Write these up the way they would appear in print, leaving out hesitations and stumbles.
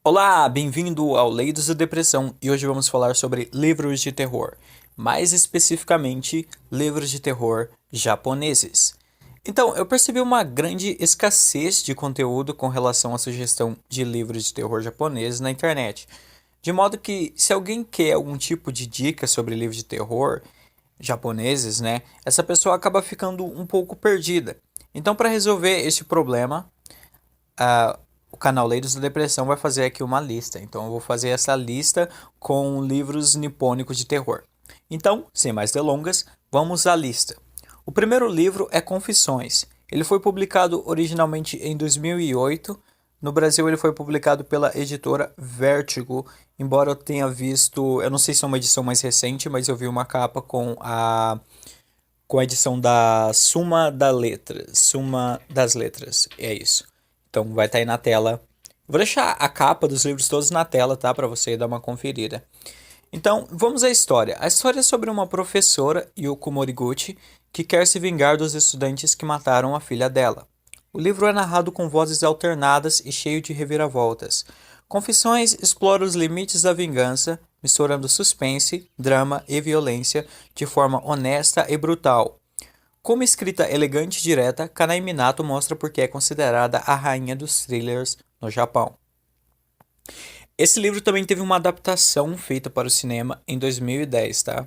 Olá, bem-vindo ao Leidos da Depressão e hoje vamos falar sobre livros de terror, mais especificamente livros de terror japoneses. Então, eu percebi uma grande escassez de conteúdo com relação à sugestão de livros de terror japoneses na internet, de modo que se alguém quer algum tipo de dica sobre livros de terror japoneses, né, essa pessoa acaba ficando um pouco perdida. Então, para resolver esse problema, o canal Leidos da Depressão vai fazer aqui uma lista. Então eu vou fazer essa lista com livros nipônicos de terror. Então, sem mais delongas, vamos à lista. O primeiro livro é Confissões. Ele foi publicado originalmente em 2008. No Brasil ele foi publicado pela editora Vertigo, embora eu tenha visto, eu não sei se é uma edição mais recente, mas eu vi uma capa com a edição da Suma das Letras. É isso. Então vai estar aí na tela. Vou deixar a capa dos livros todos na tela, tá? Para você dar uma conferida. Então, vamos à história. A história é sobre uma professora, Yuko Moriguchi, que quer se vingar dos estudantes que mataram a filha dela. O livro é narrado com vozes alternadas e cheio de reviravoltas. Confissões explora os limites da vingança, misturando suspense, drama e violência de forma honesta e brutal. Com uma escrita elegante e direta, Kanai Minato mostra por que é considerada a rainha dos thrillers no Japão. Esse livro também teve uma adaptação feita para o cinema em 2010, tá?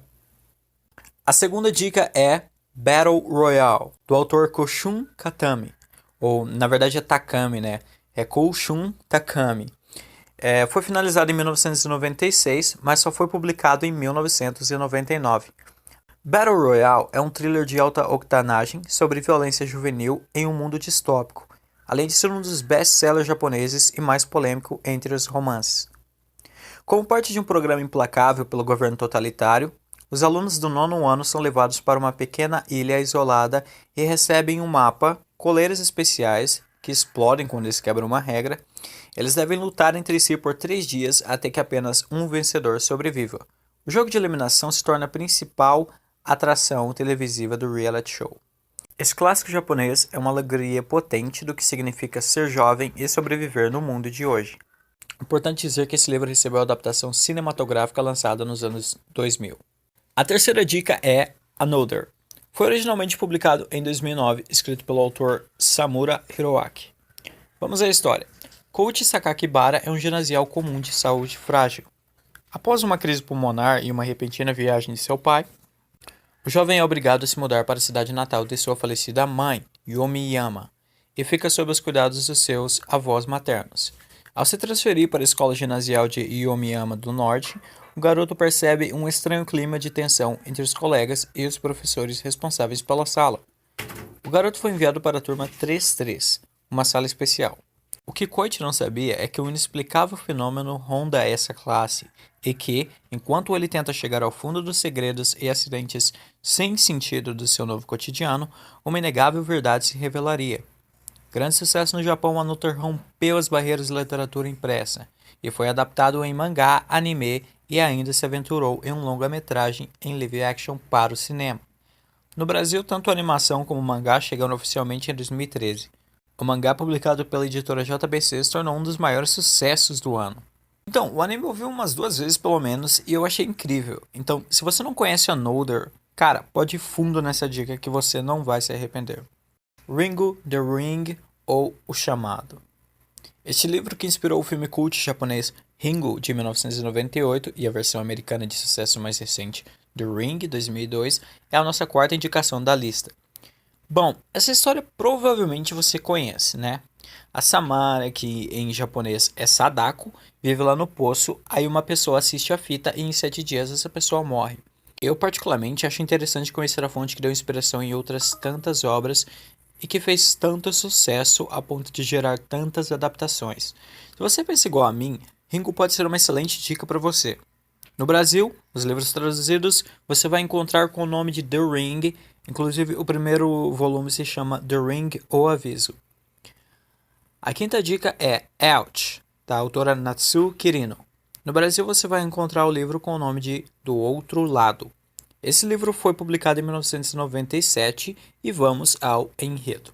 A segunda dica é Battle Royale, do autor Koshun Katami. Ou, na verdade, é Takami, né? É Koshun Takami. Foi finalizado em 1996, mas só foi publicado em 1999. Battle Royale é um thriller de alta octanagem sobre violência juvenil em um mundo distópico, além de ser um dos best-sellers japoneses e mais polêmico entre os romances. Como parte de um programa implacável pelo governo totalitário, os alunos do nono ano são levados para uma pequena ilha isolada e recebem um mapa, coleiras especiais, que explodem quando eles quebram uma regra. Eles devem lutar entre si por 3 dias até que apenas um vencedor sobreviva. O jogo de eliminação se torna a principal atração televisiva do reality show. Esse clássico japonês é uma alegoria potente do que significa ser jovem e sobreviver no mundo de hoje. Importante dizer que esse livro recebeu a adaptação cinematográfica lançada nos anos 2000. A terceira dica é Another. Foi originalmente publicado em 2009, escrito pelo autor Samura Hiroaki. Vamos à história. Koichi Sakakibara é um ginasial comum de saúde frágil. Após uma crise pulmonar e uma repentina viagem de seu pai, o jovem é obrigado a se mudar para a cidade natal de sua falecida mãe, Yomiyama, e fica sob os cuidados dos seus avós maternos. Ao se transferir para a escola ginasial de Yomiyama do Norte, o garoto percebe um estranho clima de tensão entre os colegas e os professores responsáveis pela sala. O garoto foi enviado para a turma 33, uma sala especial. O que Koichi não sabia é que um inexplicável fenômeno ronda essa classe e que, enquanto ele tenta chegar ao fundo dos segredos e acidentes sem sentido do seu novo cotidiano, uma inegável verdade se revelaria. Grande sucesso no Japão, Another rompeu as barreiras da literatura impressa e foi adaptado em mangá, anime e ainda se aventurou em um longa-metragem em live action para o cinema. No Brasil, tanto a animação como o mangá chegaram oficialmente em 2013. O mangá publicado pela editora JBC se tornou um dos maiores sucessos do ano. Então, o anime eu vi umas 2 vezes pelo menos e eu achei incrível. Então, se você não conhece Another, cara, pode ir fundo nessa dica que você não vai se arrepender. Ringo, The Ring ou O Chamado. Este livro que inspirou o filme cult japonês Ringo, de 1998, e a versão americana de sucesso mais recente, The Ring, 2002, é a nossa quarta indicação da lista. Bom, essa história provavelmente você conhece, né? A Samara, que em japonês é Sadako, vive lá no poço, aí uma pessoa assiste a fita e em 7 dias essa pessoa morre. Eu particularmente acho interessante conhecer a fonte que deu inspiração em outras tantas obras e que fez tanto sucesso a ponto de gerar tantas adaptações. Se você pensa igual a mim, Ringo pode ser uma excelente dica para você. No Brasil, os livros traduzidos você vai encontrar com o nome de The Ring, inclusive o primeiro volume se chama The Ring, O Aviso. A quinta dica é Ouch, da autora Natsu Kirino. No Brasil você vai encontrar o livro com o nome de Do Outro Lado. Esse livro foi publicado em 1997 e vamos ao enredo.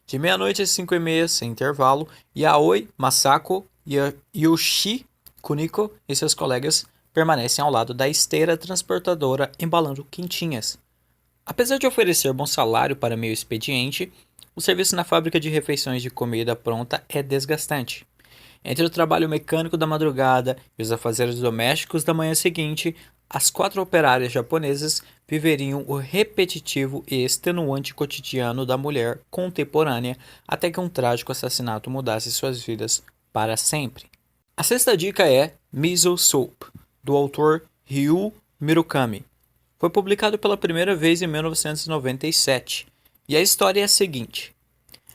De meia-noite às 5h30, sem intervalo, Yaoi Masako Yoshi Kuniko e seus colegas permanecem ao lado da esteira transportadora embalando quentinhas. Apesar de oferecer bom salário para meio expediente, o serviço na fábrica de refeições de comida pronta é desgastante. Entre o trabalho mecânico da madrugada e os afazeres domésticos da manhã seguinte, as 4 operárias japonesas viveriam o repetitivo e extenuante cotidiano da mulher contemporânea até que um trágico assassinato mudasse suas vidas para sempre. A sexta dica é Miso Soup, do autor Ryu Murakami. Foi publicado pela primeira vez em 1997, e a história é a seguinte.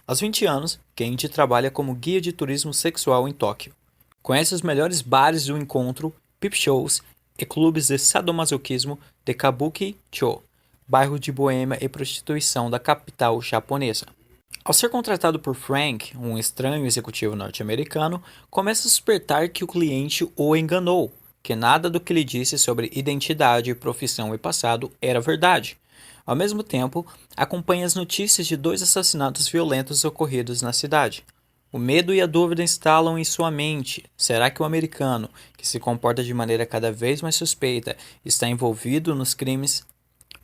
Aos 20 anos, Kenji trabalha como guia de turismo sexual em Tóquio. Conhece os melhores bares do encontro, peep shows e clubes de sadomasoquismo de Kabuki-cho, bairro de boêmia e prostituição da capital japonesa. Ao ser contratado por Frank, um estranho executivo norte-americano, começa a suspeitar que o cliente o enganou, que nada do que lhe disse sobre identidade, profissão e passado era verdade. Ao mesmo tempo, acompanha as notícias de 2 assassinatos violentos ocorridos na cidade. O medo e a dúvida instalam em sua mente. Será que o americano, que se comporta de maneira cada vez mais suspeita, está envolvido nos crimes?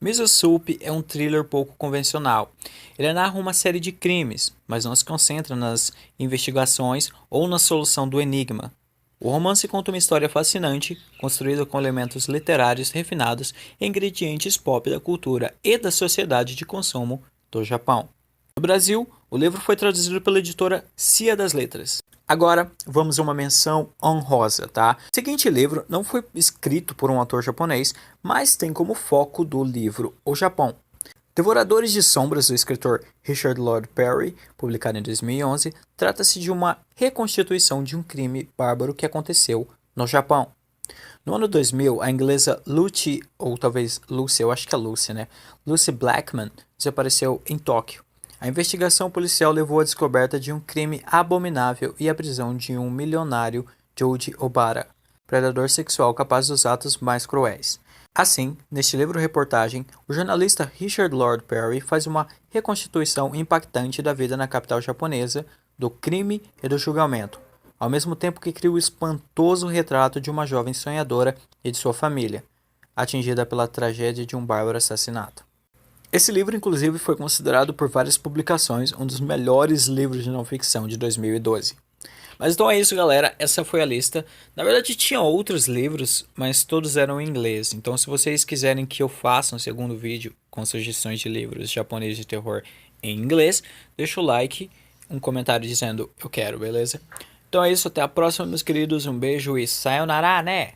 Miso Soup é um thriller pouco convencional. Ele narra uma série de crimes, mas não se concentra nas investigações ou na solução do enigma. O romance conta uma história fascinante, construída com elementos literários refinados e ingredientes pop da cultura e da sociedade de consumo do Japão. No Brasil, o livro foi traduzido pela editora Cia das Letras. Agora, vamos a uma menção honrosa, tá? O seguinte livro não foi escrito por um autor japonês, mas tem como foco do livro o Japão. Devoradores de Sombras, do escritor Richard Lord Perry, publicado em 2011, trata-se de uma reconstituição de um crime bárbaro que aconteceu no Japão. No ano 2000, a inglesa Lucy, ou talvez Lucy, eu acho que é Lucy, né? Lucy Blackman desapareceu em Tóquio. A investigação policial levou à descoberta de um crime abominável e à prisão de um milionário, Joji Obara, predador sexual capaz dos atos mais cruéis. Assim, neste livro-reportagem, o jornalista Richard Lord Perry faz uma reconstituição impactante da vida na capital japonesa, do crime e do julgamento, ao mesmo tempo que cria o espantoso retrato de uma jovem sonhadora e de sua família, atingida pela tragédia de um bárbaro assassinato. Esse livro, inclusive, foi considerado por várias publicações um dos melhores livros de não-ficção de 2012. Mas então é isso, galera. Essa foi a lista. Na verdade, tinha outros livros, mas todos eram em inglês. Então, se vocês quiserem que eu faça um segundo vídeo com sugestões de livros japoneses de terror em inglês, deixa o like, um comentário dizendo eu quero, beleza? Então é isso, até a próxima, meus queridos. Um beijo e sayonara, né?